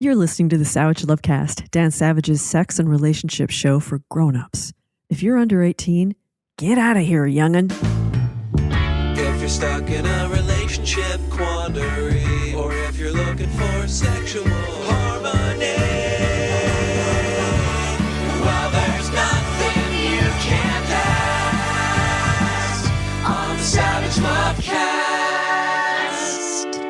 You're listening to the Savage Lovecast, Dan Savage's sex and relationship show for grown-ups. If you're under 18, get out of here, young'un. If you're stuck in a relationship quandary, or if you're looking for sexual harmony, well, there's nothing you can't ask on the Savage Lovecast.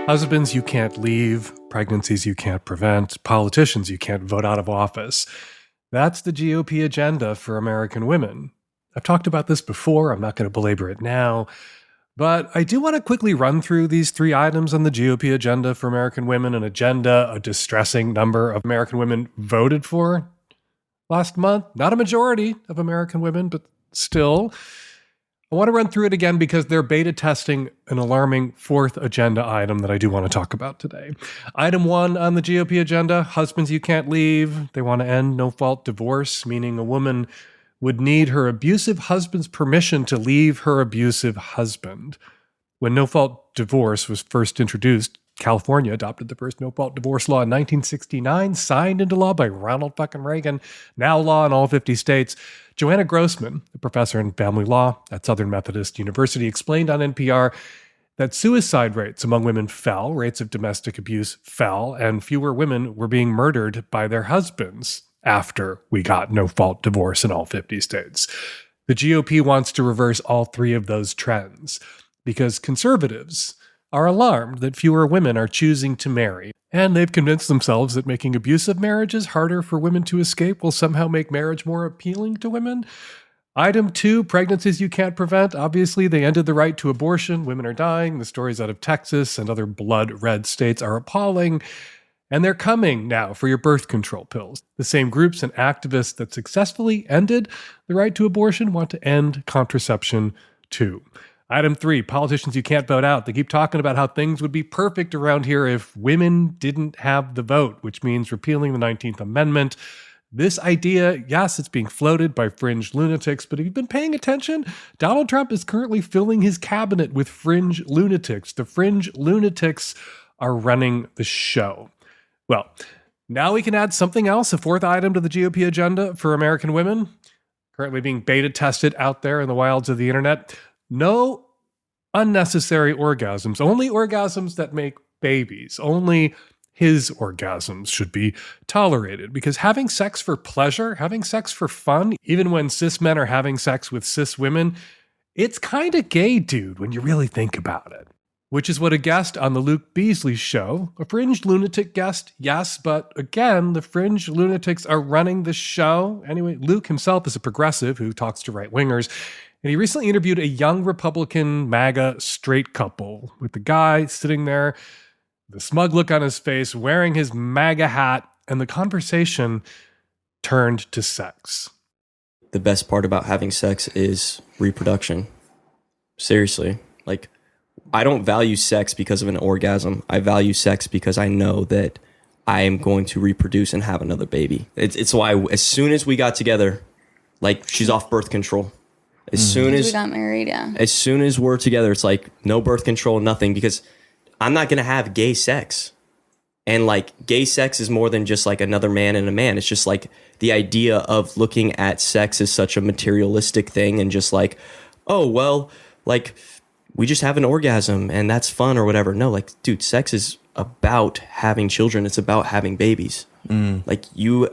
Husbands you can't leave, pregnancies you can't prevent, politicians you can't vote out of office. That's the GOP agenda for American women. I've talked about this before, I'm not going to belabor it now, but I do want to quickly run through these three items on the GOP agenda for American women, an agenda a distressing number of American women voted for last month. Not a majority of American women, but still. I want to run through it again because they're beta testing an alarming fourth agenda item that I do want to talk about today. Item 1 on the GOP agenda, husbands you can't leave. They want to end no-fault divorce, meaning a woman would need her abusive husband's permission to leave her abusive husband. When no-fault divorce was first introduced, California adopted the first no-fault divorce law in 1969, signed into law by Ronald fucking Reagan, now law in all 50 states. Joanna Grossman, a professor in family law at Southern Methodist University, explained on NPR that suicide rates among women fell, rates of domestic abuse fell, and fewer women were being murdered by their husbands after we got no-fault divorce in all 50 states. The GOP wants to reverse all three of those trends because conservatives are alarmed that fewer women are choosing to marry, and they've convinced themselves that making abusive marriages harder for women to escape will somehow make marriage more appealing to women. Item 2, pregnancies you can't prevent. Obviously, they ended the right to abortion. Women are dying. The stories out of Texas and other blood-red states are appalling. And they're coming now for your birth control pills. The same groups and activists that successfully ended the right to abortion want to end contraception too. Item 3, politicians you can't vote out. They keep talking about how things would be perfect around here if women didn't have the vote, which means repealing the 19th Amendment. This idea, yes, it's being floated by fringe lunatics, but if you've been paying attention, Donald Trump is currently filling his cabinet with fringe lunatics. The fringe lunatics are running the show. Well, now we can add something else, a fourth item to the GOP agenda for American women, currently being beta tested out there in the wilds of the internet. No unnecessary orgasms, only orgasms that make babies. Only his orgasms should be tolerated because having sex for pleasure, having sex for fun, even when cis men are having sex with cis women, it's kind of gay, dude, when you really think about it. Which is what a guest on the Luke Beasley show, a fringe lunatic guest, yes, but again, the fringe lunatics are running the show. Anyway, Luke himself is a progressive who talks to right-wingers, and he recently interviewed a young Republican MAGA straight couple with the guy sitting there, the smug look on his face, wearing his MAGA hat, and the conversation turned to sex. The best part about having sex is reproduction. Seriously. Like, I don't value sex because of an orgasm. I value sex because I know that I am going to reproduce and have another baby. It's why as soon as we got together, like, she's off birth control. As soon as we got married, yeah. As soon as we're together, it's like no birth control, nothing, because I'm not going to have gay sex. And like gay sex is more than just like another man and a man. It's just like the idea of looking at sex as such a materialistic thing and just like, oh, well, like we just have an orgasm and that's fun or whatever. No, like, dude, sex is about having children. It's about having babies. Like you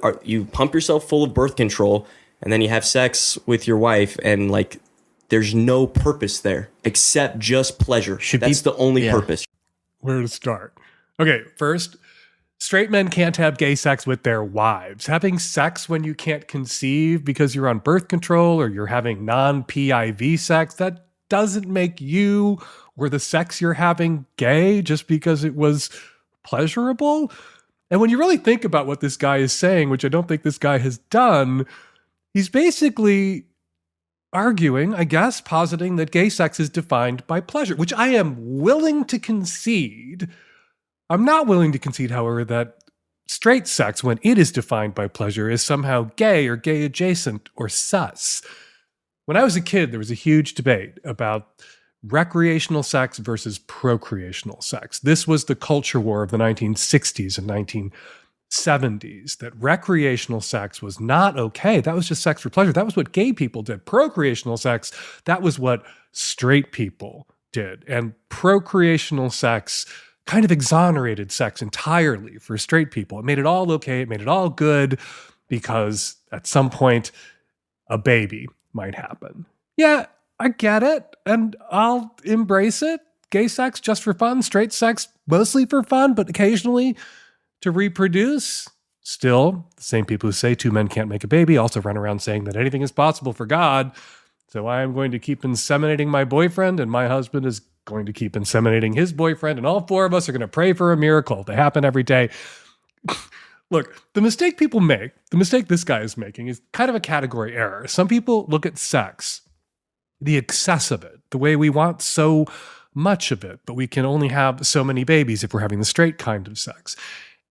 pump yourself full of birth control and then you have sex with your wife and like there's no purpose there except just pleasure. That's the only purpose. Where to start? Okay, first, straight men can't have gay sex with their wives. Having sex when you can't conceive because you're on birth control or you're having non-PIV sex, that doesn't make you or the sex you're having gay just because it was pleasurable. And when you really think about what this guy is saying, which I don't think this guy has done, he's basically arguing, I guess, positing that gay sex is defined by pleasure, which I am willing to concede. I'm not willing to concede, however, that straight sex, when it is defined by pleasure, is somehow gay or gay adjacent or sus. When I was a kid, there was a huge debate about recreational sex versus procreational sex. This was the culture war of the 1960s and 70s that recreational sex was not okay. That was just sex for pleasure. That was what gay people did. Procreational sex, that was what straight people did. And procreational sex kind of exonerated sex entirely for straight people. It made it all okay. It made it all good because at some point, a baby might happen. Yeah, I get it. And I'll embrace it. Gay sex just for fun, straight sex mostly for fun, but occasionally to reproduce. Still, the same people who say two men can't make a baby also run around saying that anything is possible for God. So I am going to keep inseminating my boyfriend, and my husband is going to keep inseminating his boyfriend, and all four of us are going to pray for a miracle to happen every day. Look, the mistake people make, the mistake this guy is making, is kind of a category error. Some people look at sex, the excess of it, the way we want so much of it, but we can only have so many babies if we're having the straight kind of sex.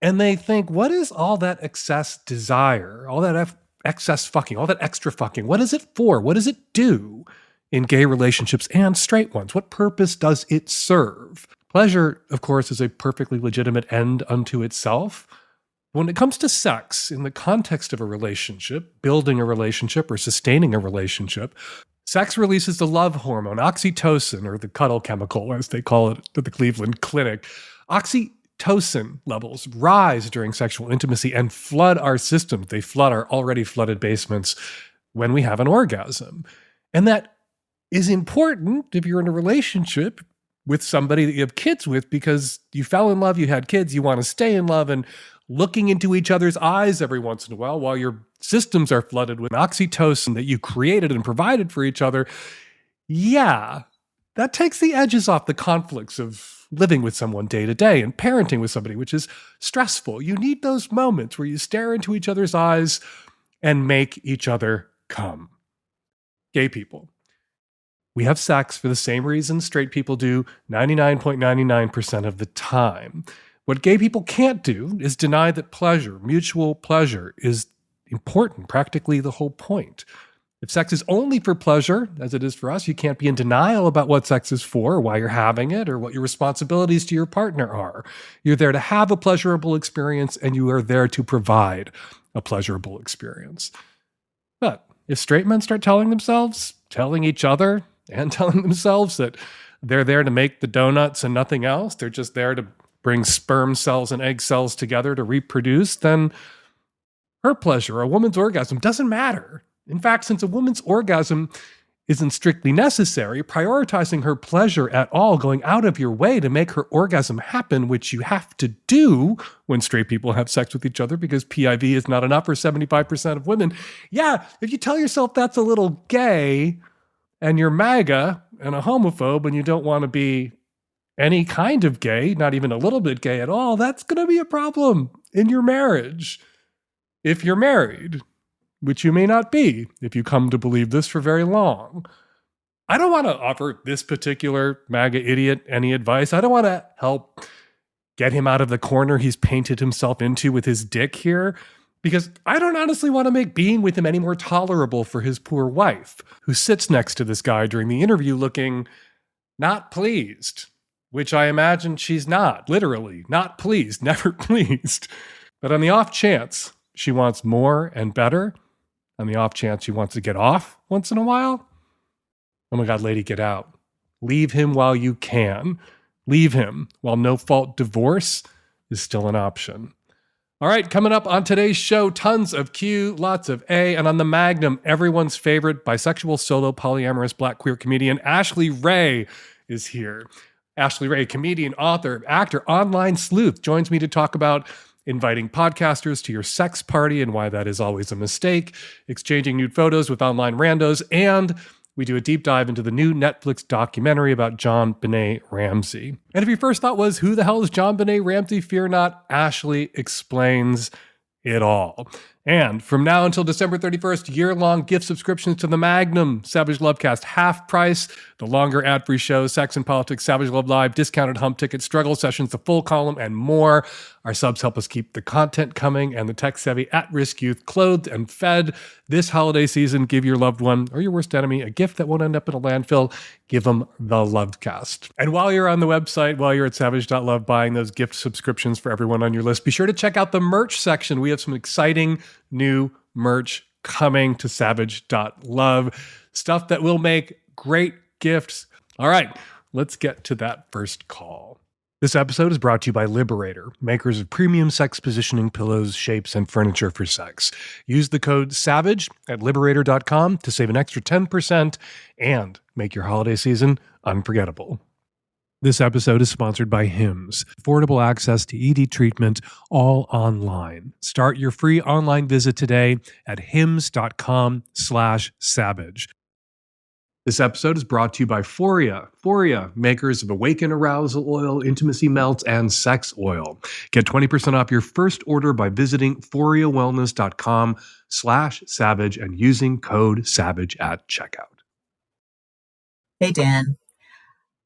And they think, what is all that excess desire, all that excess fucking, all that extra fucking? What is it for? What does it do in gay relationships and straight ones? What purpose does it serve? Pleasure, of course, is a perfectly legitimate end unto itself. When it comes to sex, in the context of a relationship, building a relationship or sustaining a relationship, sex releases the love hormone, oxytocin, or the cuddle chemical, as they call it at the Cleveland Clinic. Oxytocin levels rise during sexual intimacy and flood our systems. They flood our already flooded basements when we have an orgasm. And that is important if you're in a relationship with somebody that you have kids with, because you fell in love, you had kids, you want to stay in love, and looking into each other's eyes every once in a while your systems are flooded with oxytocin that you created and provided for each other. Yeah, that takes the edges off the conflicts of living with someone day to day and parenting with somebody, which is stressful. You need those moments where you stare into each other's eyes and make each other come. Gay people, we have sex for the same reason straight people do 99.99% of the time. What gay people can't do is deny that pleasure, mutual pleasure, is important, practically the whole point. If sex is only for pleasure, as it is for us, you can't be in denial about what sex is for, or why you're having it, or what your responsibilities to your partner are. You're there to have a pleasurable experience, and you are there to provide a pleasurable experience. But if straight men start telling each other, and telling themselves that they're there to make the donuts and nothing else, they're just there to bring sperm cells and egg cells together to reproduce, then her pleasure, a woman's orgasm, doesn't matter. In fact, since a woman's orgasm isn't strictly necessary, prioritizing her pleasure at all, going out of your way to make her orgasm happen, which you have to do when straight people have sex with each other because PIV is not enough for 75% of women. Yeah, if you tell yourself that's a little gay and you're MAGA and a homophobe and you don't want to be any kind of gay, not even a little bit gay at all, that's going to be a problem in your marriage. If you're married, which you may not be if you come to believe this for very long. I don't want to offer this particular MAGA idiot any advice. I don't want to help get him out of the corner he's painted himself into with his dick here, because I don't honestly want to make being with him any more tolerable for his poor wife, who sits next to this guy during the interview looking not pleased. Which I imagine she's not, literally, not pleased, never pleased. But on the off chance she wants more and better, on the off chance she wants to get off once in a while, oh my God, lady, get out. Leave him while you can. Leave him while no-fault divorce is still an option. All right, coming up on today's show, tons of Q, lots of A, and on the Magnum, everyone's favorite bisexual, solo, polyamorous, black queer comedian Ashley Ray is here. Ashley Ray, comedian, author, actor, online sleuth, joins me to talk about inviting podcasters to your sex party and why that is always a mistake, exchanging nude photos with online randos, and we do a deep dive into the new Netflix documentary about JonBenét Ramsey. And if your first thought was, who the hell is JonBenét Ramsey? Fear not, Ashley explains it all. And from now until December 31st, year-long gift subscriptions to the Magnum Savage Lovecast, half price, the longer ad-free shows, Sex and Politics, Savage Love Live, discounted hump tickets, struggle sessions, the full column, and more. Our subs help us keep the content coming and the tech-savvy at-risk youth clothed and fed. This holiday season, give your loved one or your worst enemy a gift that won't end up in a landfill. Give them the Lovecast. And while you're on the website, while you're at savage.love buying those gift subscriptions for everyone on your list, be sure to check out the merch section. We have some exciting new merch coming to savage.love. Stuff that will make great gifts. All right, let's get to that first call. This episode is brought to you by Liberator, makers of premium sex positioning pillows, shapes, and furniture for sex. Use the code SAVAGE at Liberator.com to save an extra 10% and make your holiday season unforgettable. This episode is sponsored by Hims, affordable access to ED treatment, all online. Start your free online visit today at hims.com/savage. This episode is brought to you by Foria. Foria, makers of Awaken Arousal Oil, Intimacy Melts, and Sex Oil. Get 20% off your first order by visiting foriawellness.com/savage and using code SAVAGE at checkout. Hey, Dan.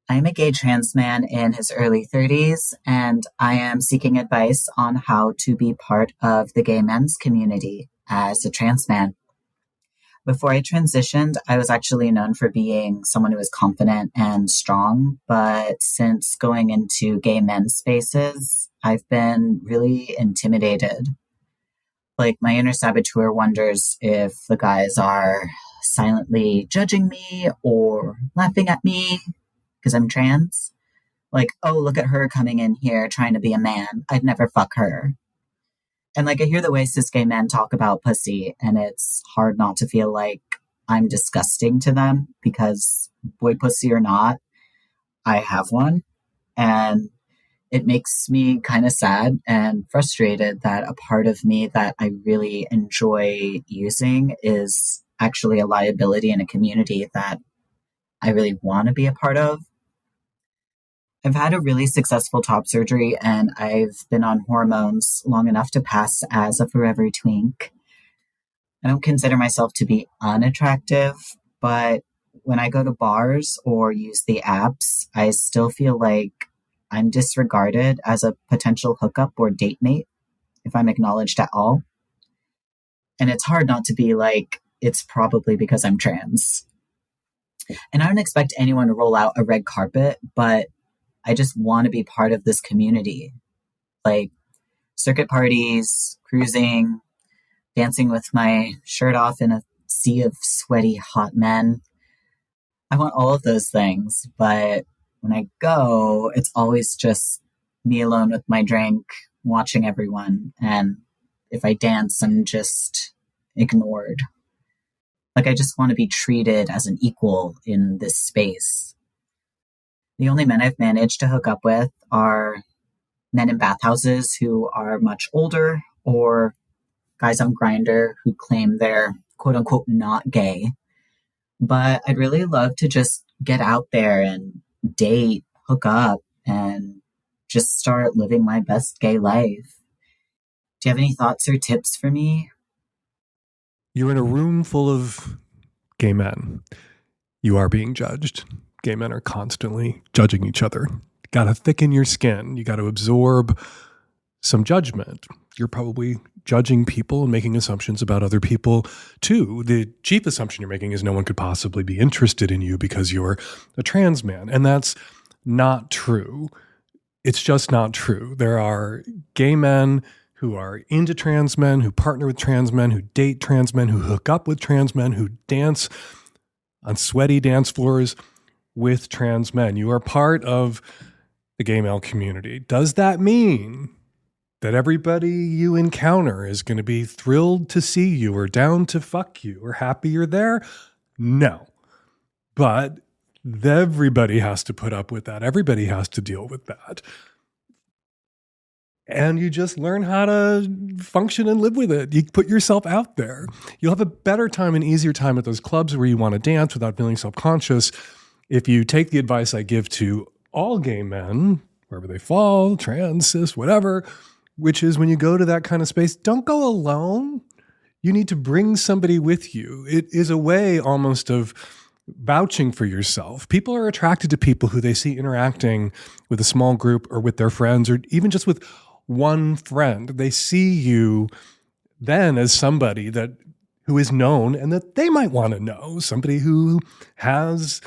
I'm a gay trans man in his early 30s, and I am seeking advice on how to be part of the gay men's community as a trans man. Before I transitioned, I was actually known for being someone who was confident and strong, but since going into gay men's spaces, I've been really intimidated. Like, my inner saboteur wonders if the guys are silently judging me or laughing at me because I'm trans. Like, oh, look at her coming in here trying to be a man. I'd never fuck her. And like, I hear the way cis gay men talk about pussy, and it's hard not to feel like I'm disgusting to them because, boy pussy or not, I have one. And it makes me kind of sad and frustrated that a part of me that I really enjoy using is actually a liability in a community that I really want to be a part of. I've had a really successful top surgery, and I've been on hormones long enough to pass as a forever twink. I don't consider myself to be unattractive, but when I go to bars or use the apps, I still feel like I'm disregarded as a potential hookup or date mate if I'm acknowledged at all. And it's hard not to be like, it's probably because I'm trans. And I don't expect anyone to roll out a red carpet, but I just want to be part of this community. Like circuit parties, cruising, dancing with my shirt off in a sea of sweaty, hot men. I want all of those things, but when I go, it's always just me alone with my drink, watching everyone. And if I dance, I'm just ignored. Like, I just want to be treated as an equal in this space. The only men I've managed to hook up with are men in bathhouses who are much older, or guys on Grindr who claim they're quote unquote not gay. But I'd really love to just get out there and date, hook up, and just start living my best gay life. Do you have any thoughts or tips for me? You're in a room full of gay men. You are being judged. Gay men are constantly judging each other. You got to thicken your skin. You got to absorb some judgment. You're probably judging people and making assumptions about other people too. The chief assumption you're making is no one could possibly be interested in you because you're a trans man. And that's not true. It's just not true. There are gay men who are into trans men, who partner with trans men, who date trans men, who hook up with trans men, who dance on sweaty dance floors with trans men. You are part of the gay male community. Does that mean that everybody you encounter is going to be thrilled to see you or down to fuck you or happy you're there? No. But everybody has to put up with that. Everybody has to deal with that. And you just learn how to function and live with it. You put yourself out there. You'll have a better time and easier time at those clubs where you want to dance without feeling self-conscious if you take the advice I give to all gay men, wherever they fall, trans, cis, whatever, which is when you go to that kind of space, don't go alone. You need to bring somebody with you. It is a way almost of vouching for yourself. People are attracted to people who they see interacting with a small group or with their friends or even just with one friend. They see you then as somebody who is known and that they might want to know, somebody who has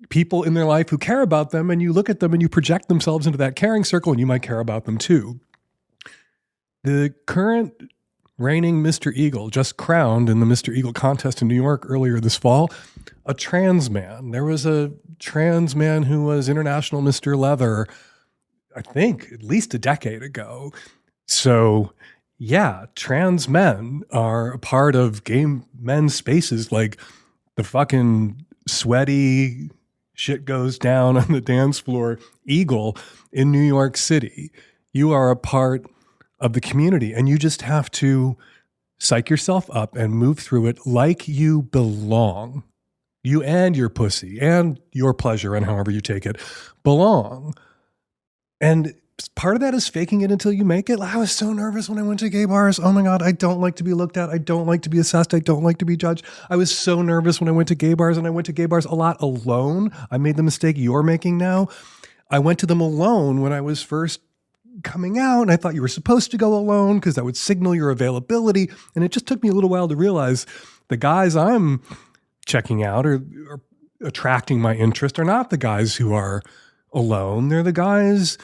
people in their life who care about them, and you look at them and you project themselves into that caring circle and you might care about them too. The current reigning Mr. Eagle, just crowned in the Mr. Eagle contest in New York earlier this fall, a trans man. There was a trans man who was International Mr. Leather, I think at least a decade ago. So yeah, trans men are a part of gay men's spaces, like the fucking sweaty shit goes down on the dance floor Eagle in New York City. You are a part of the community, and you just have to psych yourself up and move through it like you belong. You and your pussy and your pleasure, and however you take it, belong. And part of that is faking it until you make it. I was so nervous when I went to gay bars. Oh my God, I don't like to be looked at. I don't like to be assessed. I don't like to be judged. I was so nervous when I went to gay bars, and I went to gay bars a lot alone. I made the mistake you're making now. I went to them alone when I was first coming out, and I thought you were supposed to go alone because that would signal your availability. And it just took me a little while to realize the guys I'm checking out or attracting my interest are not the guys who are alone. They're the guys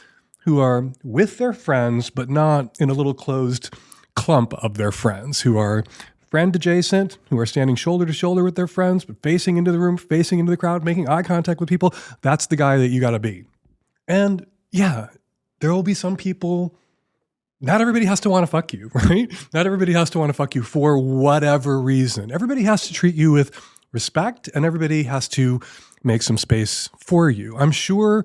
who are with their friends, but not in a little closed clump of their friends, who are friend adjacent, who are standing shoulder to shoulder with their friends, but facing into the room, facing into the crowd, making eye contact with people. That's the guy that you got to be. And yeah, there will be some people, not everybody has to want to fuck you, right? Not everybody has to want to fuck you for whatever reason. Everybody has to treat you with respect, and everybody has to make some space for you. I'm sure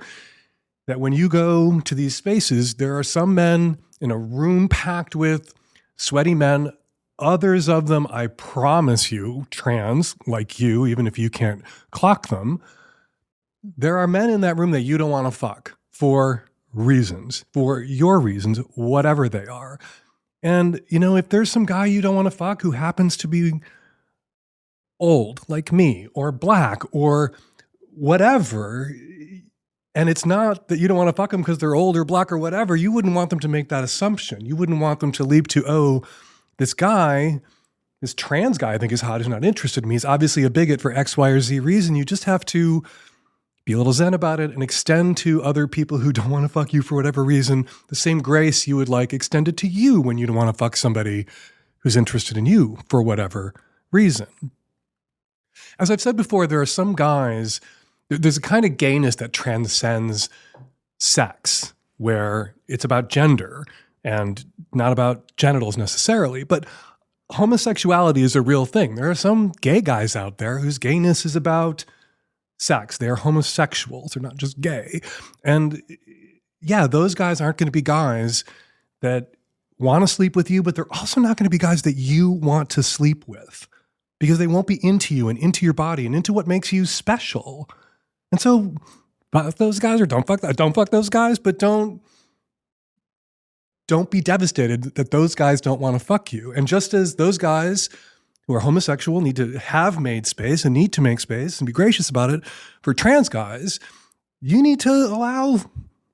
that when you go to these spaces, there are some men in a room packed with sweaty men. Others of them, I promise you, trans, like you, even if you can't clock them, there are men in that room that you don't want to fuck for reasons, for your reasons, whatever they are. And, you know, if there's some guy you don't want to fuck who happens to be old, like me, or black, or whatever, and it's not that you don't want to fuck them because they're old or black or whatever, you wouldn't want them to make that assumption. You wouldn't want them to leap to, oh, this guy, this trans guy I think is hot, is not interested in me. He's obviously a bigot for X, Y, or Z reason. You just have to be a little zen about it and extend to other people who don't want to fuck you for whatever reason the same grace you would like extended to you when you don't want to fuck somebody who's interested in you for whatever reason. As I've said before, there are some guys, there's a kind of gayness that transcends sex, where it's about gender and not about genitals necessarily, but homosexuality is a real thing. There are some gay guys out there whose gayness is about sex. They are homosexuals. They're not just gay. And yeah, those guys aren't going to be guys that want to sleep with you, but they're also not going to be guys that you want to sleep with, because they won't be into you and into your body and into what makes you special. And so fuck those guys, or don't fuck those guys, but don't be devastated that those guys don't want to fuck you. And just as those guys who are homosexual need to have made space and need to make space and be gracious about it, for trans guys, you need to allow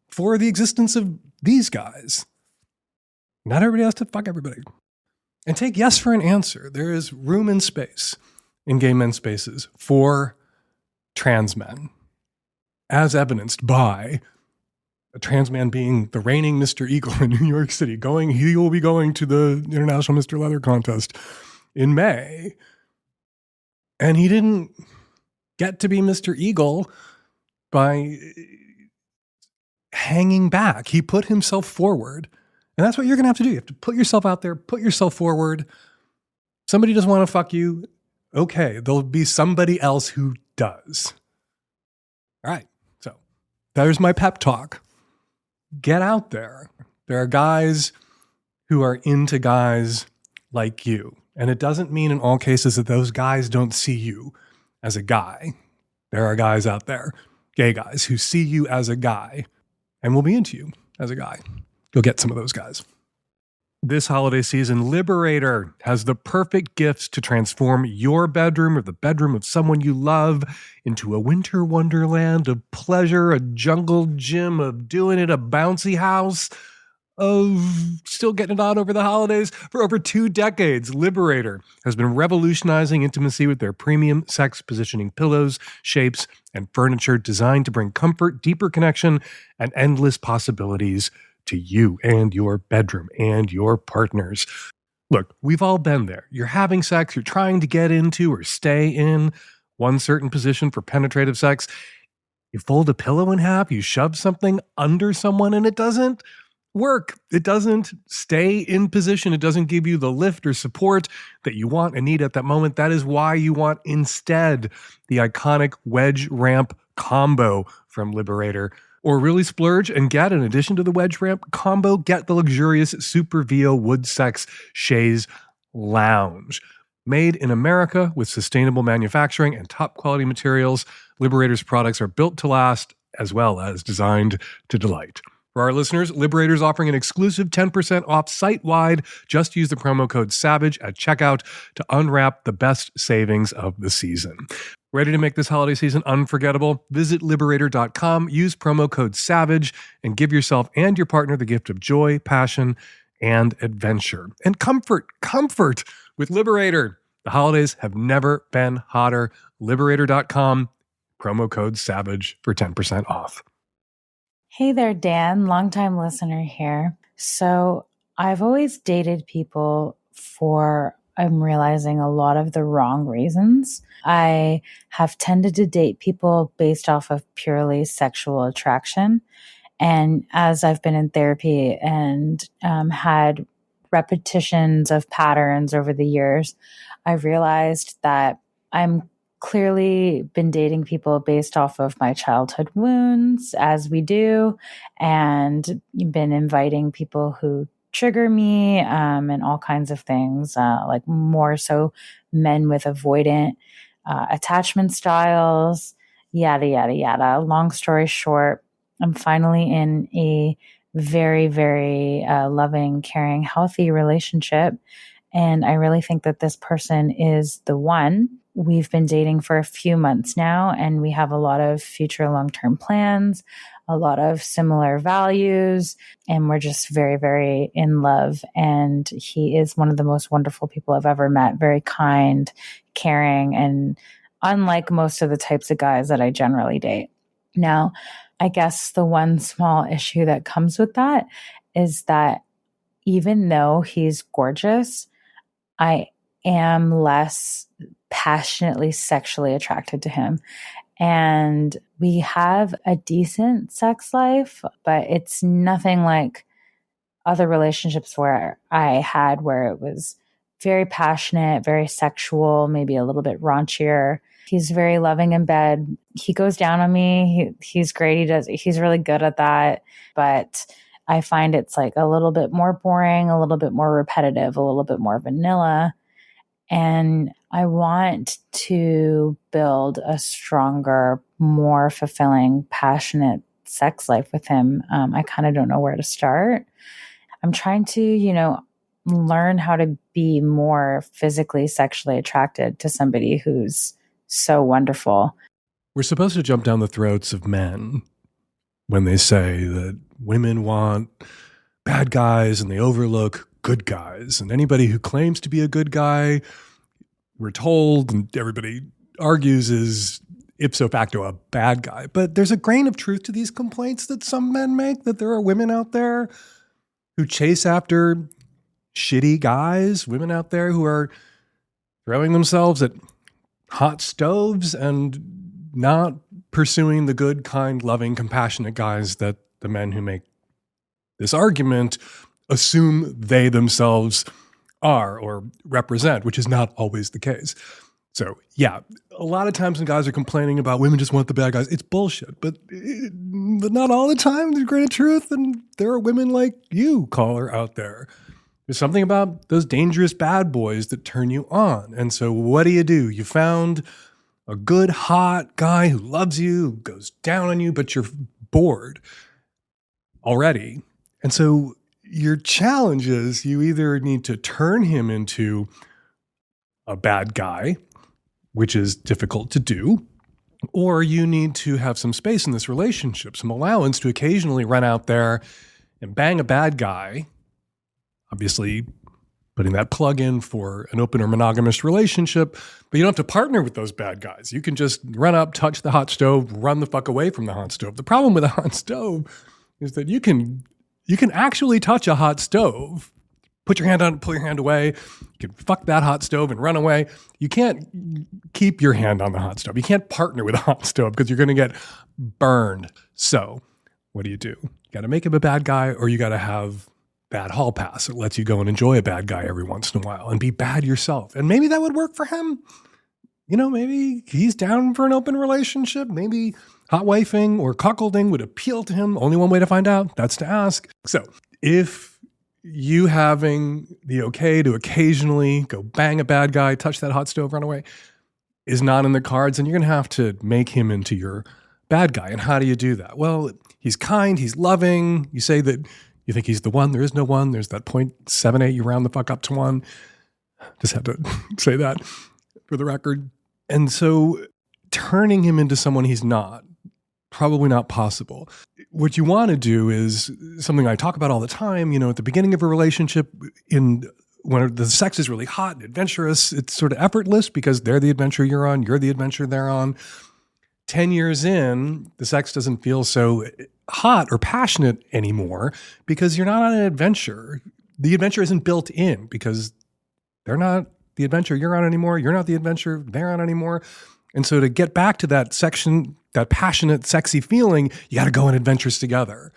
for the existence of these guys. Not everybody has to fuck everybody. And take yes for an answer. There is room and space in gay men's spaces for trans men, as evidenced by a trans man being the reigning Mr. Eagle in New York City. He will be going to the International Mr. Leather contest in May. And he didn't get to be Mr. Eagle by hanging back. He put himself forward. And that's what you're going to have to do. You have to put yourself out there, put yourself forward. Somebody doesn't want to fuck you. Okay, there'll be somebody else who does. All right, so there's my pep talk. Get out there. There are guys who are into guys like you. And it doesn't mean in all cases that those guys don't see you as a guy. There are guys out there, gay guys, who see you as a guy and will be into you as a guy. You'll get some of those guys. This holiday season, Liberator has the perfect gifts to transform your bedroom or the bedroom of someone you love into a winter wonderland of pleasure, a jungle gym of doing it, a bouncy house of still getting it on over the holidays. For over 2 decades, Liberator has been revolutionizing intimacy with their premium sex positioning pillows, shapes, and furniture designed to bring comfort, deeper connection, and endless possibilities to you and your bedroom and your partners. Look, we've all been there. You're having sex, you're trying to get into or stay in one certain position for penetrative sex. You fold a pillow in half, you shove something under someone, and it doesn't work. It doesn't stay in position. It doesn't give you the lift or support that you want and need at that moment. That is why you want instead the iconic wedge ramp combo from Liberator. Or really splurge and get, in addition to the wedge ramp combo, get the luxurious Super VO Wood Sex Chaise Lounge. Made in America with sustainable manufacturing and top quality materials, Liberator's products are built to last as well as designed to delight. For our listeners, Liberator's offering an exclusive 10% off site-wide. Just use the promo code SAVAGE at checkout to unwrap the best savings of the season. Ready to make this holiday season unforgettable? Visit Liberator.com, use promo code SAVAGE, and give yourself and your partner the gift of joy, passion, and adventure. And comfort with Liberator. The holidays have never been hotter. Liberator.com, promo code SAVAGE for 10% off. Hey there, Dan, longtime listener here. So I've always dated people for, I'm realizing, a lot of the wrong reasons. I have tended to date people based off of purely sexual attraction. And as I've been in therapy and had repetitions of patterns over the years, I've realized that I'm clearly been dating people based off of my childhood wounds, as we do, and been inviting people who trigger me and all kinds of things, like more so men with avoidant attachment styles, yada, yada, yada. Long story short, I'm finally in a very, very loving, caring, healthy relationship. And I really think that this person is the one. We've been dating for a few months now, and we have a lot of future long-term plans, a lot of similar values, and we're just very, very in love. And he is one of the most wonderful people I've ever met, very kind, caring, and unlike most of the types of guys that I generally date. Now, I guess the one small issue that comes with that is that even though he's gorgeous, I am less passionately sexually attracted to him. And we have a decent sex life, but it's nothing like other relationships where I had, where it was very passionate, very sexual, maybe a little bit raunchier. He's very loving in bed. He goes down on me. He's great. He's really good at that. But I find it's like a little bit more boring, a little bit more repetitive, a little bit more vanilla. And I want to build a stronger, more fulfilling, passionate sex life with him. I kind of don't know where to start. I'm trying to, learn how to be more physically, sexually attracted to somebody who's so wonderful. We're supposed to jump down the throats of men when they say that women want bad guys and they overlook good guys. And anybody who claims to be a good guy, we're told, and everybody argues, is ipso facto a bad guy. But there's a grain of truth to these complaints that some men make, that there are women out there who chase after shitty guys, women out there who are throwing themselves at hot stoves and not pursuing the good, kind, loving, compassionate guys that the men who make this argument assume they themselves are or represent, which is not always the case. So yeah, a lot of times when guys are complaining about women just want the bad guys, it's bullshit. But not all the time. There's a grain of truth, and there are women like you, caller, out there. There's something about those dangerous bad boys that turn you on. And so what do? You found a good, hot guy who loves you, who goes down on you, but you're bored already. And so your challenge is you either need to turn him into a bad guy, which is difficult to do, or you need to have some space in this relationship, some allowance to occasionally run out there and bang a bad guy, obviously putting that plug in for an open or monogamous relationship, but you don't have to partner with those bad guys. You can just run up, touch the hot stove, run the fuck away from the hot stove. The problem with a hot stove is that you can actually touch a hot stove, put your hand on it, pull your hand away. You can fuck that hot stove and run away. You can't keep your hand on the hot stove. You can't partner with a hot stove because you're going to get burned. So what do? You got to make him a bad guy, or you got to have bad hall pass. It lets you go and enjoy a bad guy every once in a while and be bad yourself. And maybe that would work for him. You know, maybe he's down for an open relationship. Maybe hot wifing or cuckolding would appeal to him. Only one way to find out. That's to ask. So if you having the okay to occasionally go bang a bad guy, touch that hot stove, run away, is not in the cards, and you're going to have to make him into your bad guy. And how do you do that? Well, he's kind, he's loving. You say that you think he's the one. There is no one. There's that 0.78. You round the fuck up to one. Just have to say that for the record. And so turning him into someone he's not, probably not possible. What you want to do is something I talk about all the time, you know, at the beginning of a relationship, when the sex is really hot and adventurous, it's sort of effortless because they're the adventure you're on, you're the adventure they're on. 10 years in, the sex doesn't feel so hot or passionate anymore because you're not on an adventure. The adventure isn't built in because they're not the adventure you're on anymore. You're not the adventure they're on anymore. And so to get back to that section, that passionate, sexy feeling, you got to go on adventures together.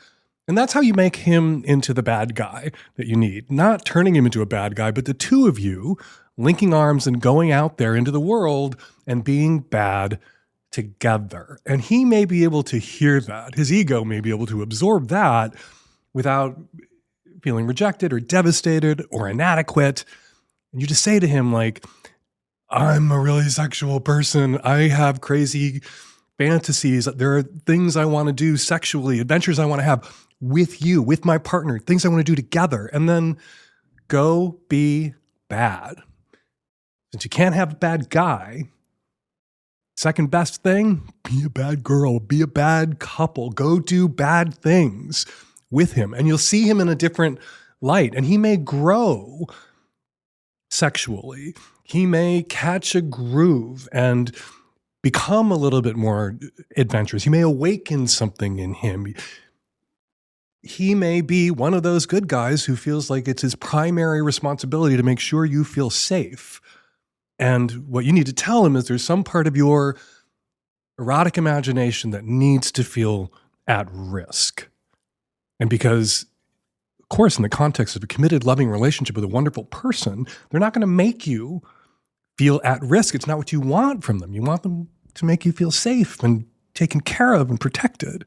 And that's how you make him into the bad guy that you need. Not turning him into a bad guy, but the two of you linking arms and going out there into the world and being bad together. And he may be able to hear that. His ego may be able to absorb that without feeling rejected or devastated or inadequate. And you just say to him, like, I'm a really sexual person. I have crazy fantasies. There are things I want to do sexually, adventures I want to have with you, with my partner, things I want to do together. And then go be bad. Since you can't have a bad guy, second best thing, be a bad girl, be a bad couple, go do bad things with him. And you'll see him in a different light. And he may grow sexually. He may catch a groove and become a little bit more adventurous. He may awaken something in him. He may be one of those good guys who feels like it's his primary responsibility to make sure you feel safe. And what you need to tell him is there's some part of your erotic imagination that needs to feel at risk. And because, of course, in the context of a committed, loving relationship with a wonderful person, they're not going to make you feel at risk. It's not what you want from them. You want them to make you feel safe and taken care of and protected.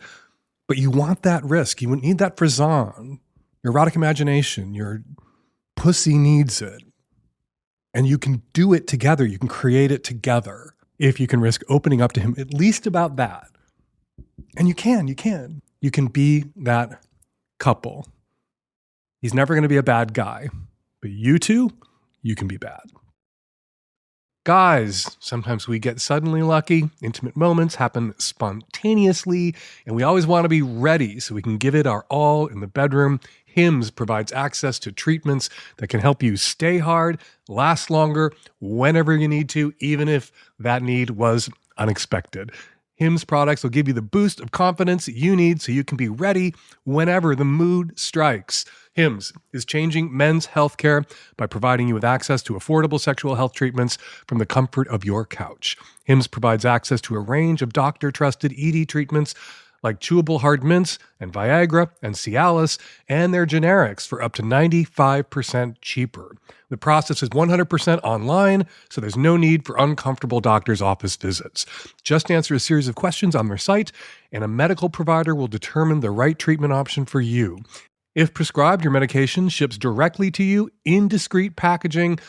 But you want that risk. You need that frisson. Your erotic imagination, your pussy needs it. And you can do it together. You can create it together if you can risk opening up to him at least about that. And you can. You can be that couple. He's never going to be a bad guy. But you two, you can be bad. Guys, sometimes we get suddenly lucky. Intimate moments happen spontaneously, and we always want to be ready so we can give it our all in the bedroom. Hims provides access to treatments that can help you stay hard, last longer, whenever you need to, even if that need was unexpected. Hims products will give you the boost of confidence you need so you can be ready whenever the mood strikes. Hims is changing men's healthcare by providing you with access to affordable sexual health treatments from the comfort of your couch. Hims provides access to a range of doctor-trusted ED treatments like chewable hard mints and Viagra and Cialis and their generics for up to 95% cheaper. The process is 100% online, so there's no need for uncomfortable doctor's office visits. Just answer a series of questions on their site, and a medical provider will determine the right treatment option for you. If prescribed, your medication ships directly to you in discreet packaging,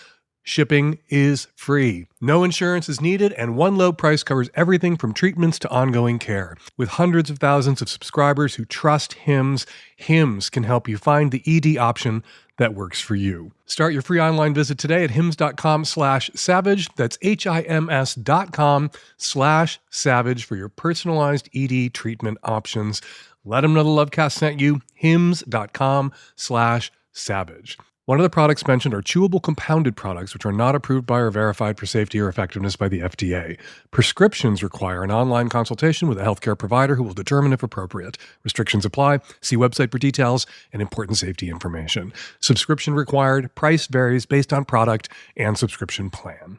Shipping is free. No insurance is needed, and one low price covers everything from treatments to ongoing care. With hundreds of thousands of subscribers who trust Hims, Hims can help you find the ED option that works for you. Start your free online visit today at hims.com/savage. That's HIMS.com/savage for your personalized ED treatment options. Let them know the Lovecast sent you. hims.com/savage. One of the products mentioned are chewable compounded products, which are not approved by or verified for safety or effectiveness by the FDA. Prescriptions require an online consultation with a healthcare provider who will determine if appropriate. Restrictions apply. See website for details and important safety information. Subscription required. Price varies based on product and subscription plan.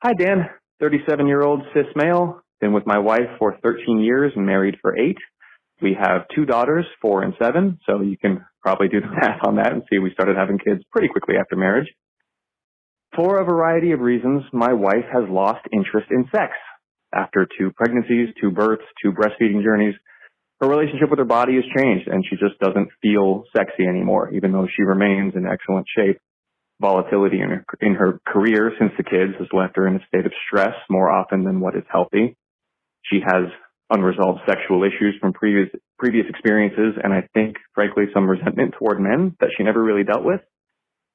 Hi, Dan. 37-year-old cis male. Been with my wife for 13 years and married for 8. We have 2 daughters, 4 and 7, so you can probably do the math on that and see we started having kids pretty quickly after marriage. For a variety of reasons, my wife has lost interest in sex. After 2 pregnancies, 2 births, 2 breastfeeding journeys, her relationship with her body has changed, and she just doesn't feel sexy anymore, even though she remains in excellent shape. Volatility in her career since the kids has left her in a state of stress more often than what is healthy. She has unresolved sexual issues from previous experiences, and I think, frankly, some resentment toward men that she never really dealt with.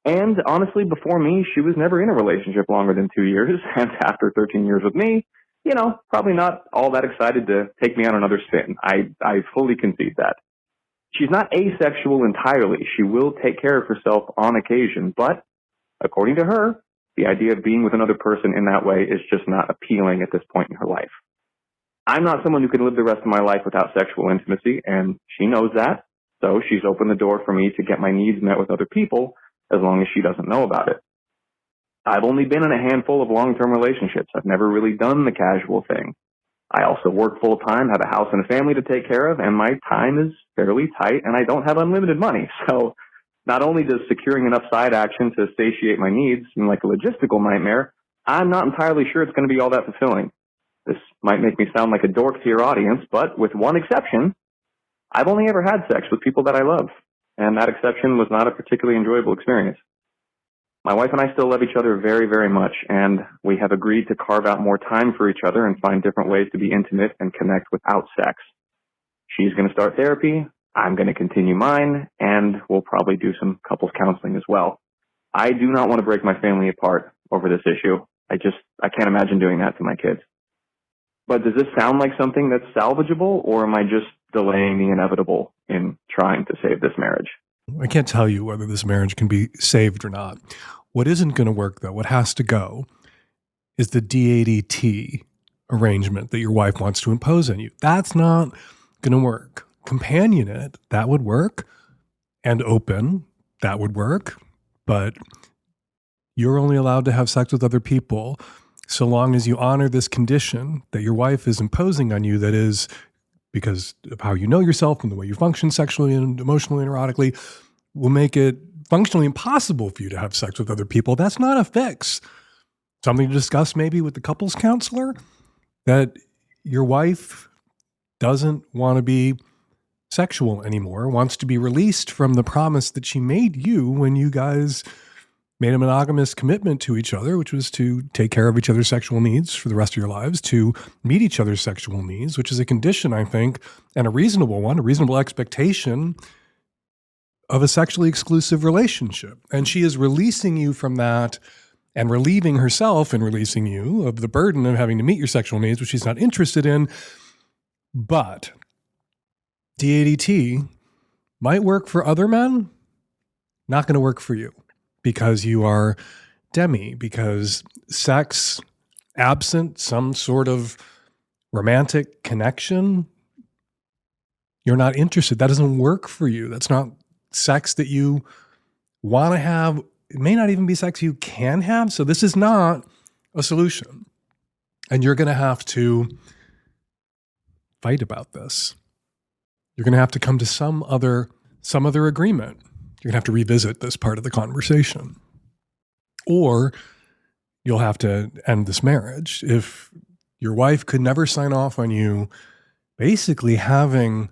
And honestly, before me, she was never in a relationship longer than 2 years, and after 13 years with me, probably not all that excited to take me on another spin. I fully concede that. She's not asexual entirely. She will take care of herself on occasion, but according to her, the idea of being with another person in that way is just not appealing at this point in her life. I'm not someone who can live the rest of my life without sexual intimacy, and she knows that, so she's opened the door for me to get my needs met with other people as long as she doesn't know about it. I've only been in a handful of long-term relationships. I've never really done the casual thing. I also work full-time, have a house and a family to take care of, and my time is fairly tight, and I don't have unlimited money. So not only does securing enough side action to satiate my needs seem like a logistical nightmare, I'm not entirely sure it's going to be all that fulfilling. This might make me sound like a dork to your audience, but with one exception, I've only ever had sex with people that I love, and that exception was not a particularly enjoyable experience. My wife and I still love each other very, very much, and we have agreed to carve out more time for each other and find different ways to be intimate and connect without sex. She's going to start therapy, I'm going to continue mine, and we'll probably do some couples counseling as well. I do not want to break my family apart over this issue. I can't imagine doing that to my kids. But does this sound like something that's salvageable, or am I just delaying the inevitable in trying to save this marriage? I can't tell you whether this marriage can be saved or not. What isn't going to work, though, what has to go, is the DADT arrangement that your wife wants to impose on you. That's not going to work. Companionate, that would work. And open, that would work. But you're only allowed to have sex with other people so long as you honor this condition that your wife is imposing on you, that is because of how you know yourself and the way you function sexually and emotionally and erotically, will make it functionally impossible for you to have sex with other people. That's not a fix. Something to discuss maybe with the couples counselor, that your wife doesn't want to be sexual anymore, wants to be released from the promise that she made you when you guys made a monogamous commitment to each other, which was to take care of each other's sexual needs for the rest of your lives, to meet each other's sexual needs, which is a condition, I think, and a reasonable one, a reasonable expectation of a sexually exclusive relationship. And she is releasing you from that and relieving herself and releasing you of the burden of having to meet your sexual needs, which she's not interested in. But DADT might work for other men, not going to work for you. Because you are demi, because sex, absent some sort of romantic connection, you're not interested. That doesn't work for you. That's not sex that you want to have. It may not even be sex you can have. So this is not a solution. And you're going to have to fight about this. You're going to have to come to some other agreement. You're going to have to revisit this part of the conversation. Or you'll have to end this marriage. If your wife could never sign off on you basically having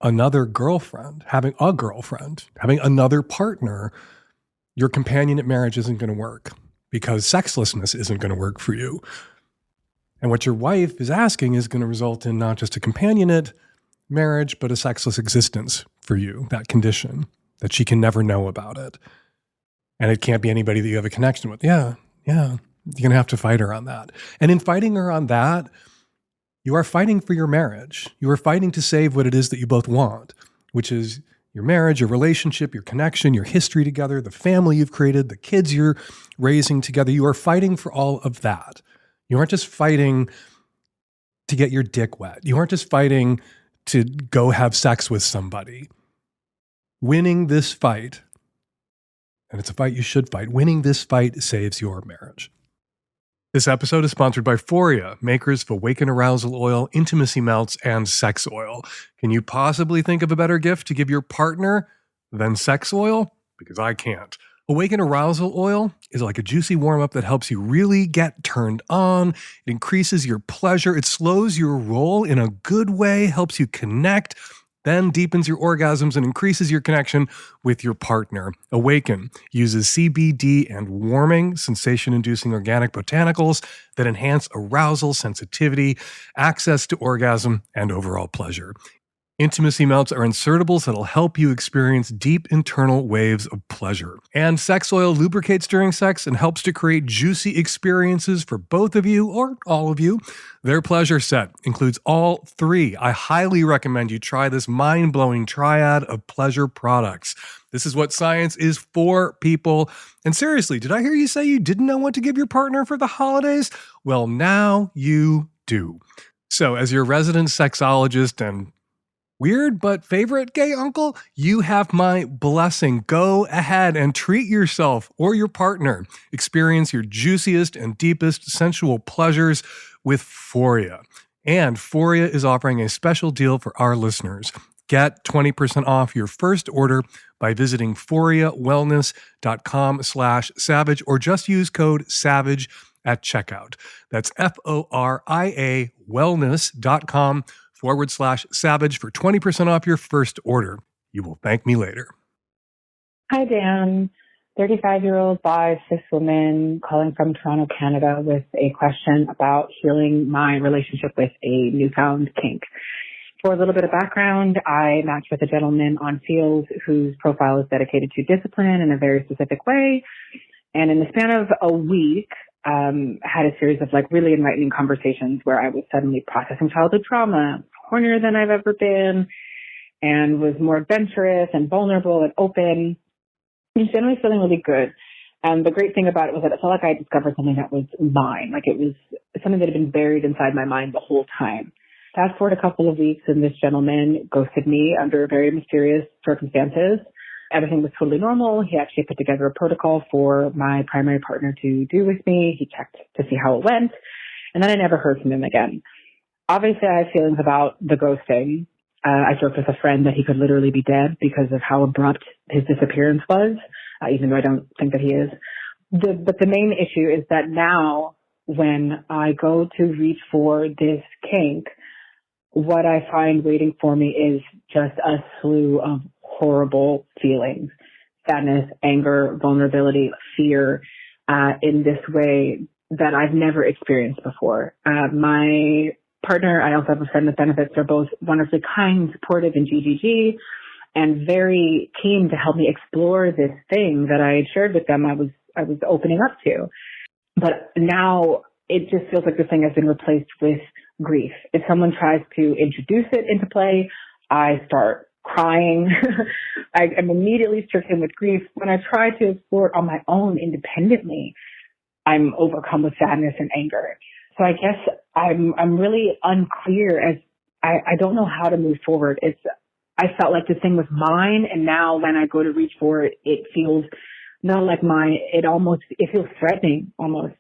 another girlfriend, having another partner, your companionate marriage isn't going to work. because sexlessness isn't going to work for you. And what your wife is asking is going to result in not just a companionate marriage, but a sexless existence for you, that condition, that she can never know about it. And it can't be anybody that you have a connection with. Yeah. You're going to have to fight her on that. And in fighting her on that, you are fighting for your marriage. You are fighting to save what it is that you both want, which is your marriage, your relationship, your connection, your history together, the family you've created, the kids you're raising together. You are fighting for all of that. You aren't just fighting to get your dick wet. You aren't just fighting to go have sex with somebody. Winning this fight, and it's a fight you should fight, winning this fight saves your marriage. This episode is sponsored by Foria, makers of Awaken Arousal Oil, Intimacy Melts, and Sex Oil. Can you possibly think of a better gift to give your partner than sex oil? Because I can't. Awaken Arousal Oil is like a juicy warm-up that helps you really get turned on. It increases your pleasure. It slows your roll in a good way, helps you connect, then deepens your orgasms and increases your connection with your partner. Awaken uses CBD and warming, sensation-inducing organic botanicals that enhance arousal, sensitivity, access to orgasm, and overall pleasure. Intimacy Melts are insertables that'll help you experience deep internal waves of pleasure. And Sex Oil lubricates during sex and helps to create juicy experiences for both of you or all of you. Their pleasure set includes all three. I highly recommend you try this mind-blowing triad of pleasure products. This is what science is for, people. And seriously, did I hear you say you didn't know what to give your partner for the holidays? Well, now you do. So as your resident sexologist and weird but favorite gay uncle, you have my blessing. Go ahead and treat yourself or your partner. Experience your juiciest and deepest sensual pleasures with Foria. And Foria is offering a special deal for our listeners. Get 20% off your first order by visiting foriawellness.com/savage or just use code SAVAGE at checkout. That's FORIA wellness.com/savage for 20% off your first order. You will thank me later. Hi, Dan. 35-year-old bi cis woman calling from Toronto, Canada with a question about healing my relationship with a newfound kink. For a little bit of background, I matched with a gentleman on Fields whose profile is dedicated to discipline in a very specific way. And in the span of a week, had a series of really enlightening conversations where I was suddenly processing childhood trauma, hornier than I've ever been, and was more adventurous and vulnerable and open. And generally feeling really good. And the great thing about it was that it felt like I had discovered something that was mine. Like it was something that had been buried inside my mind the whole time. Fast forward a couple of weeks and this gentleman ghosted me under very mysterious circumstances. Everything was totally normal. He actually put together a protocol for my primary partner to do with me. He checked to see how it went. And then I never heard from him again. Obviously, I have feelings about the ghosting. I joked with a friend that he could literally be dead because of how abrupt his disappearance was, even though I don't think that he is. But the main issue is that now when I go to reach for this kink, what I find waiting for me is just a slew of horrible feelings, sadness, anger, vulnerability, fear, in this way that I've never experienced before. My partner, I also have a friend with benefits. They're both wonderfully kind, supportive, and GGG, and very keen to help me explore this thing that I had shared with them. I was opening up to, but now it just feels like this thing has been replaced with grief. If someone tries to introduce it into play, I start crying. I'm immediately stricken with grief. When I try to explore it on my own independently, I'm overcome with sadness and anger. So I guess I'm really unclear as I don't know how to move forward. I felt like the thing was mine, and now when I go to reach for it, it feels not like mine. It feels threatening, almost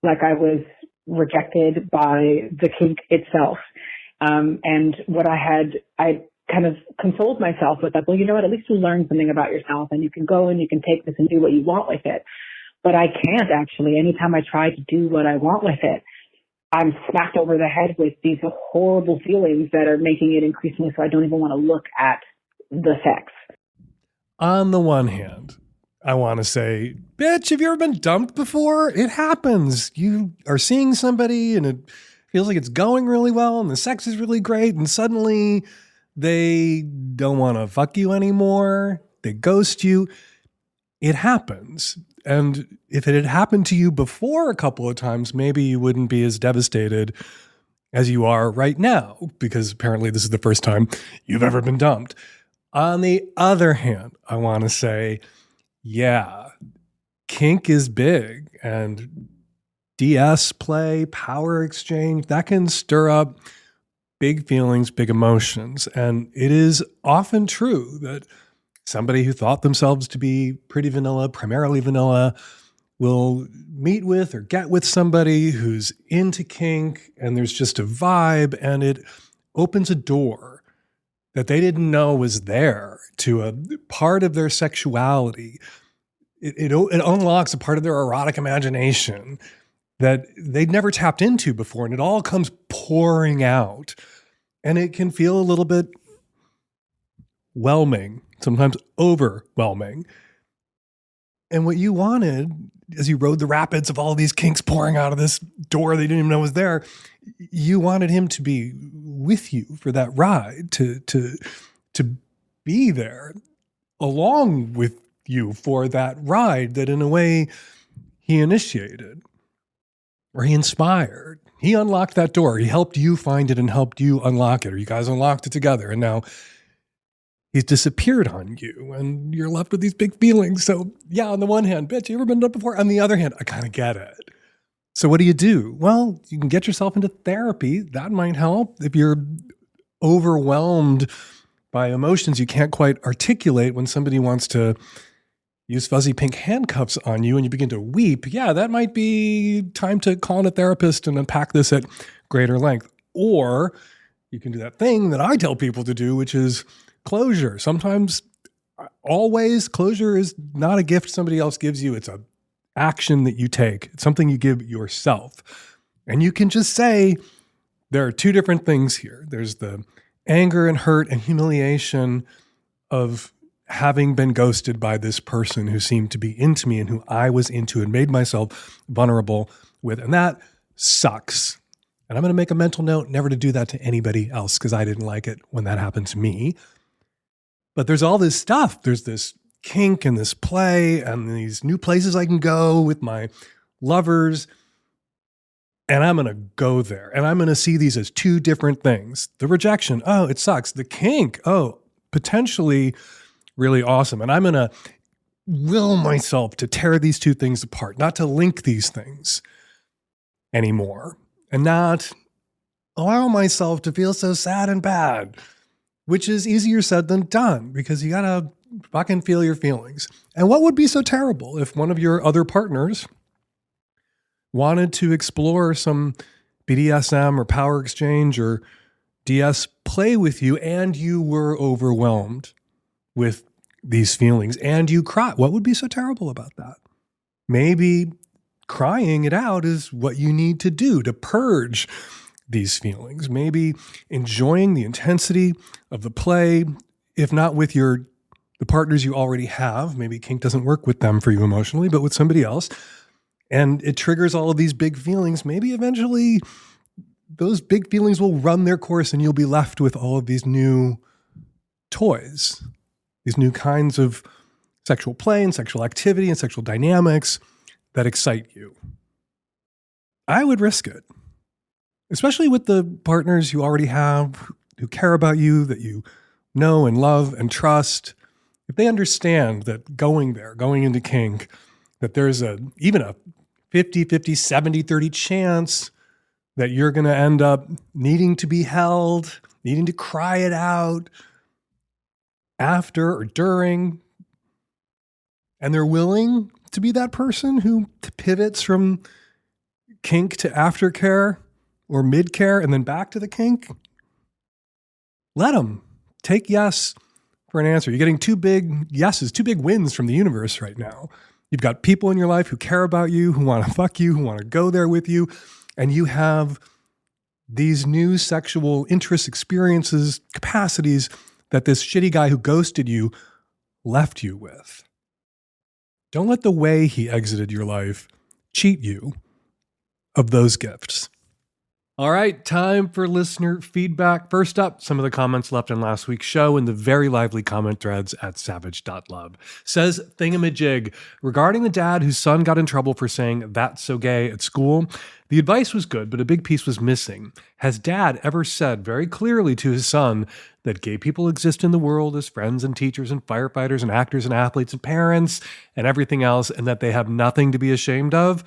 like I was rejected by the kink itself. And what I kind of consoled myself with that, well, you know what, at least you learned something about yourself and you can go and you can take this and do what you want with it. But I can't actually. Anytime I try to do what I want with it, I'm smacked over the head with these horrible feelings that are making it increasingly so I don't even want to look at the sex. On the one hand, I want to say, bitch, have you ever been dumped before? It happens. You are seeing somebody and it feels like it's going really well and the sex is really great, and suddenly they don't want to fuck you anymore. They ghost you. It happens. And if it had happened to you before a couple of times, maybe you wouldn't be as devastated as you are right now, because apparently this is the first time you've ever been dumped. On the other hand, I want to say, yeah, kink is big, and DS play, power exchange, that can stir up big feelings, big emotions. And it is often true that somebody who thought themselves to be pretty vanilla, primarily vanilla, will meet with or get with somebody who's into kink, and there's just a vibe, and it opens a door that they didn't know was there to a part of their sexuality. It unlocks a part of their erotic imagination that they'd never tapped into before, and it all comes pouring out. And it can feel a little bit whelming, sometimes overwhelming. And what you wanted, as you rode the rapids of all these kinks pouring out of this door they didn't even know was there, you wanted him to be with you for that ride, to be there along with you for that ride that in a way he initiated or he inspired. He unlocked that door. He helped you find it and helped you unlock it, or you guys unlocked it together. And now he's disappeared on you and you're left with these big feelings. So yeah, on the one hand, bitch, you ever been up before? On the other hand, I kind of get it. So what do? Well, you can get yourself into therapy. That might help. If you're overwhelmed by emotions you can't quite articulate when somebody wants to use fuzzy pink handcuffs on you and you begin to weep, yeah, that might be time to call in a therapist and unpack this at greater length. Or you can do that thing that I tell people to do, which is closure. Sometimes, always, closure is not a gift somebody else gives you. It's an action that you take. It's something you give yourself. And you can just say, there are two different things here. There's the anger and hurt and humiliation of having been ghosted by this person who seemed to be into me and who I was into and made myself vulnerable with. And that sucks. And I'm going to make a mental note never to do that to anybody else because I didn't like it when that happened to me. But there's all this stuff. There's this kink and this play and these new places I can go with my lovers. And I'm going to go there. And I'm going to see these as two different things. The rejection, oh, it sucks. The kink, oh, potentially really awesome. And I'm going to will myself to tear these two things apart, not to link these things anymore, and not allow myself to feel so sad and bad, which is easier said than done because you got to fucking feel your feelings. And what would be so terrible if one of your other partners wanted to explore some BDSM or power exchange or DS play with you and you were overwhelmed with these feelings and you cry? What would be so terrible about that? Maybe crying it out is what you need to do to purge these feelings. Maybe enjoying the intensity of the play, if not with the partners you already have. Maybe kink doesn't work with them for you emotionally, but with somebody else. And it triggers all of these big feelings. Maybe eventually those big feelings will run their course and you'll be left with all of these new toys, these new kinds of sexual play and sexual activity and sexual dynamics that excite you. I would risk it, especially with the partners you already have who care about you, that you know and love and trust. If they understand that going into kink, that there's even a 50-50, 70-30 chance that you're going to end up needing to be held, needing to cry it out after or during, and they're willing to be that person who pivots from kink to aftercare or mid-care and then back to the kink, let them. Take yes for an answer. You're getting two big yeses, two big wins from the universe right now. You've got people in your life who care about you, who want to fuck you, who want to go there with you, and you have these new sexual interests, experiences, capacities that this shitty guy who ghosted you left you with. Don't let the way he exited your life cheat you of those gifts. All right, time for listener feedback. First up, some of the comments left in last week's show in the very lively comment threads at savage.love. Says Thingamajig, regarding the dad whose son got in trouble for saying "that's so gay" at school, the advice was good, but a big piece was missing. Has dad ever said very clearly to his son that gay people exist in the world as friends and teachers and firefighters and actors and athletes and parents and everything else, and that they have nothing to be ashamed of?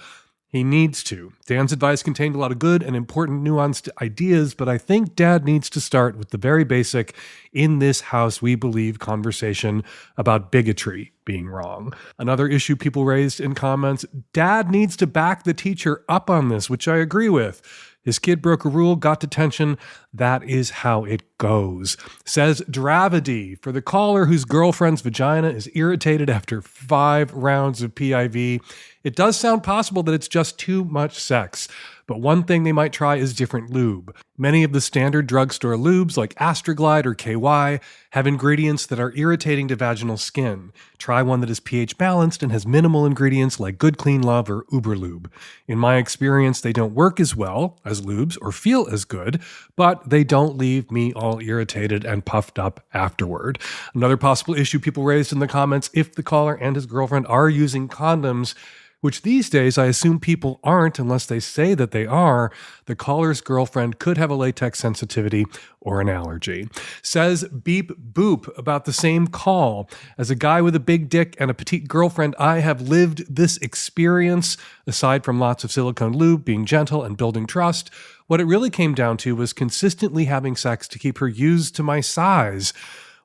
He needs to. Dan's advice contained a lot of good and important nuanced ideas, but I think Dad needs to start with the very basic, in this house we believe conversation about bigotry being wrong. Another issue people raised in comments, Dad needs to back the teacher up on this, which I agree with. His kid broke a rule, got detention. That is how it goes. Says Dravity, for the caller whose girlfriend's vagina is irritated after 5 rounds of PIV, it does sound possible that it's just too much sex. But one thing they might try is different lube. Many of the standard drugstore lubes like Astroglide or KY have ingredients that are irritating to vaginal skin. Try one that is pH balanced and has minimal ingredients like Good Clean Love or Uberlube. In my experience, they don't work as well as lubes or feel as good, but they don't leave me all irritated and puffed up afterward. Another possible issue people raised in the comments, if the caller and his girlfriend are using condoms, which these days I assume people aren't unless they say that they are, the caller's girlfriend could have a latex sensitivity or an allergy. Says Beep Boop about the same call. As a guy with a big dick and a petite girlfriend, I have lived this experience. Aside from lots of silicone lube, being gentle, and building trust, what it really came down to was consistently having sex to keep her used to my size.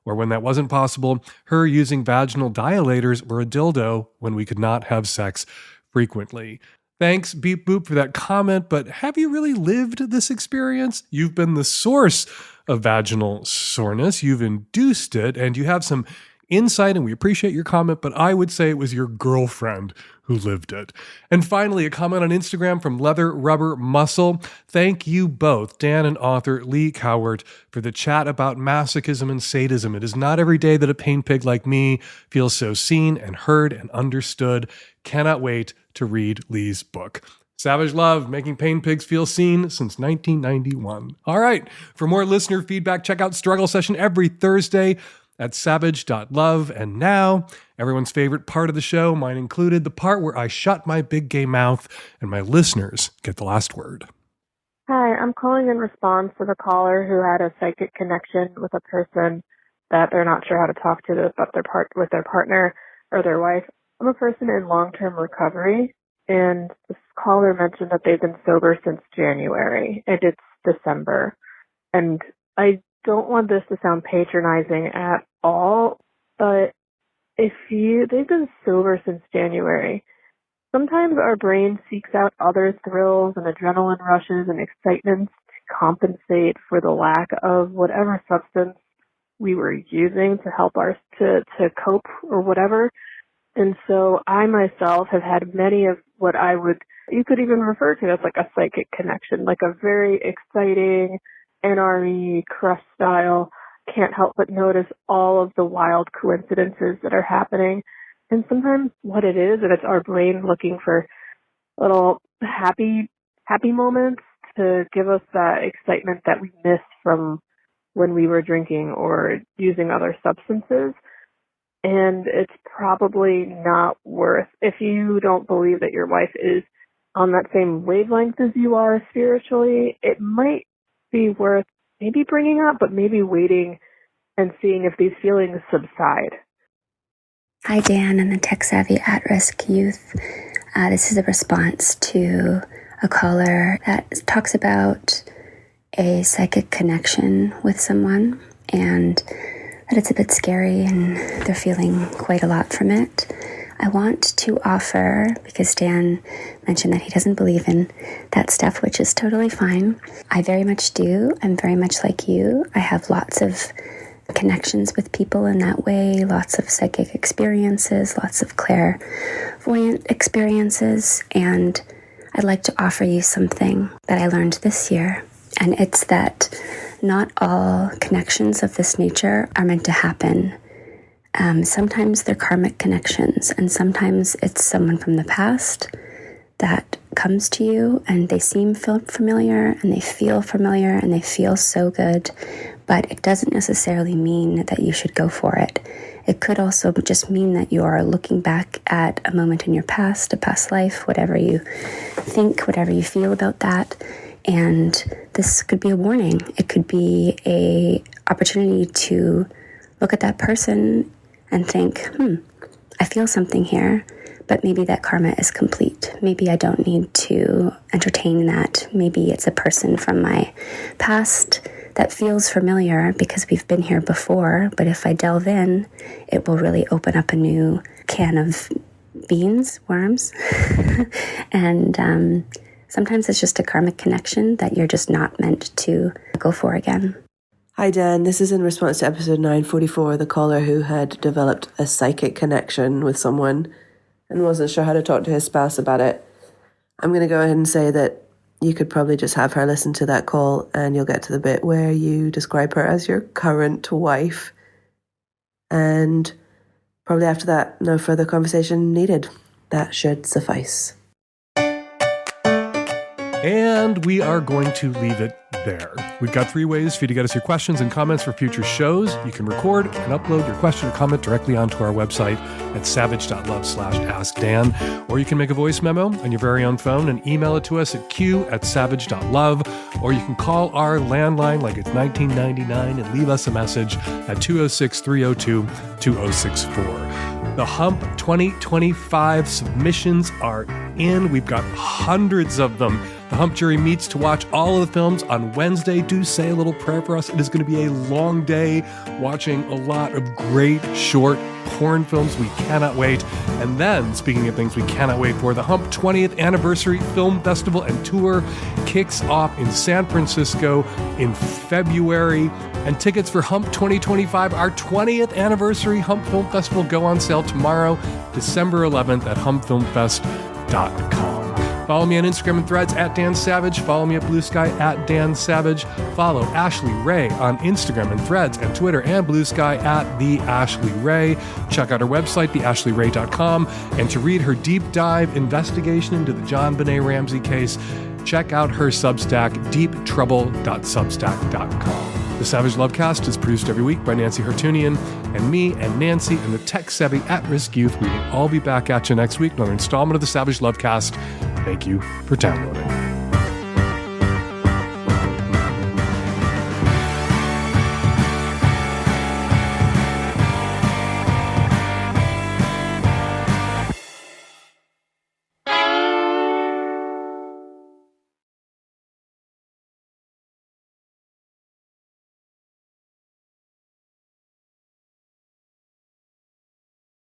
Or when that wasn't possible, her using vaginal dilators or a dildo when we could not have sex frequently. Thanks, Beep Boop, for that comment, but have you really lived this experience? You've been the source of vaginal soreness, you've induced it, and you have some insight, and we appreciate your comment, but I would say it was your girlfriend who lived it. And finally, a comment on Instagram from Leather Rubber Muscle. Thank you both, Dan and author Lee Cowart, for the chat about masochism and sadism. It is not every day that a pain pig like me feels so seen and heard and understood. Cannot wait to read Lee's book. Savage love, making pain pigs feel seen since 1991. All right, for more listener feedback, check out Struggle Session every Thursday at savage.love. And now, everyone's favorite part of the show, mine included, the part where I shut my big gay mouth and my listeners get the last word. Hi, I'm calling in response to the caller who had a psychic connection with a person that they're not sure how to talk to with their partner or their wife. I'm a person in long-term recovery, and this caller mentioned that they've been sober since January, and it's December. And I don't want this to sound patronizing at all, but they've been sober since January. Sometimes our brain seeks out other thrills and adrenaline rushes and excitements to compensate for the lack of whatever substance we were using to help to cope or whatever. And so I myself have had many of what you could even refer to as like a psychic connection, like a very exciting NRE crush style, can't help but notice all of the wild coincidences that are happening. And sometimes what it is, and it's our brain looking for little happy moments to give us that excitement that we missed from when we were drinking or using other substances. And it's probably not worth, if you don't believe that your wife is on that same wavelength as you are spiritually, it might be worth maybe bringing up, but maybe waiting and seeing if these feelings subside. Hi, Dan and the tech-savvy at-risk youth. This is a response to a caller that talks about a psychic connection with someone and that it's a bit scary and they're feeling quite a lot from it. I want to offer, because Dan mentioned that he doesn't believe in that stuff, which is totally fine. I very much do. I'm very much like you. I have lots of connections with people in that way, lots of psychic experiences, lots of clairvoyant experiences, and I'd like to offer you something that I learned this year, and it's that not all connections of this nature are meant to happen Sometimes they're karmic connections, and sometimes it's someone from the past that comes to you and they seem familiar and they feel familiar and they feel so good, but it doesn't necessarily mean that you should go for it. It could also just mean that you are looking back at a moment in your past, a past life, whatever you think, whatever you feel about that. And this could be a warning. It could be a opportunity to look at that person and think, I feel something here, but maybe that karma is complete. Maybe I don't need to entertain that. Maybe it's a person from my past that feels familiar because we've been here before, but if I delve in, it will really open up a new can of worms. And sometimes it's just a karmic connection that you're just not meant to go for again. Hi Dan, this is in response to episode 944, the caller who had developed a psychic connection with someone and wasn't sure how to talk to his spouse about it. I'm going to go ahead and say that you could probably just have her listen to that call and you'll get to the bit where you describe her as your current wife. And probably after that, no further conversation needed. That should suffice. And we are going to leave it there. We've got 3 ways for you to get us your questions and comments for future shows. You can record and upload your question or comment directly onto our website at savage.love/askdan, or you can make a voice memo on your very own phone and email it to us at q@savage.love, or you can call our landline like it's 1999 and leave us a message at 206-302-2064. The Hump 2025 submissions are in. We've got hundreds of them. The Hump jury meets to watch all of the films on Wednesday. Do say a little prayer for us. It is going to be a long day watching a lot of great short porn films. We cannot wait. And then, speaking of things we cannot wait for, the Hump 20th Anniversary Film Festival and Tour kicks off in San Francisco in February. And tickets for Hump 2025, our 20th Anniversary Hump Film Festival, go on sale tomorrow, December 11th at humpfilmfest.com. Follow me on Instagram and Threads at Dan Savage. Follow me at Blue Sky at Dan Savage. Follow Ashley Ray on Instagram and Threads and Twitter and Blue Sky at The Ashley Ray. Check out her website, theashleyray.com. And to read her deep dive investigation into the JonBenét Ramsey case, check out her Substack, deeptrouble.substack.com. The Savage Lovecast is produced every week by Nancy Hertunian and me and Nancy and the tech-savvy at-risk youth. We will all be back at you next week, another installment of the Savage Lovecast. Thank you for downloading.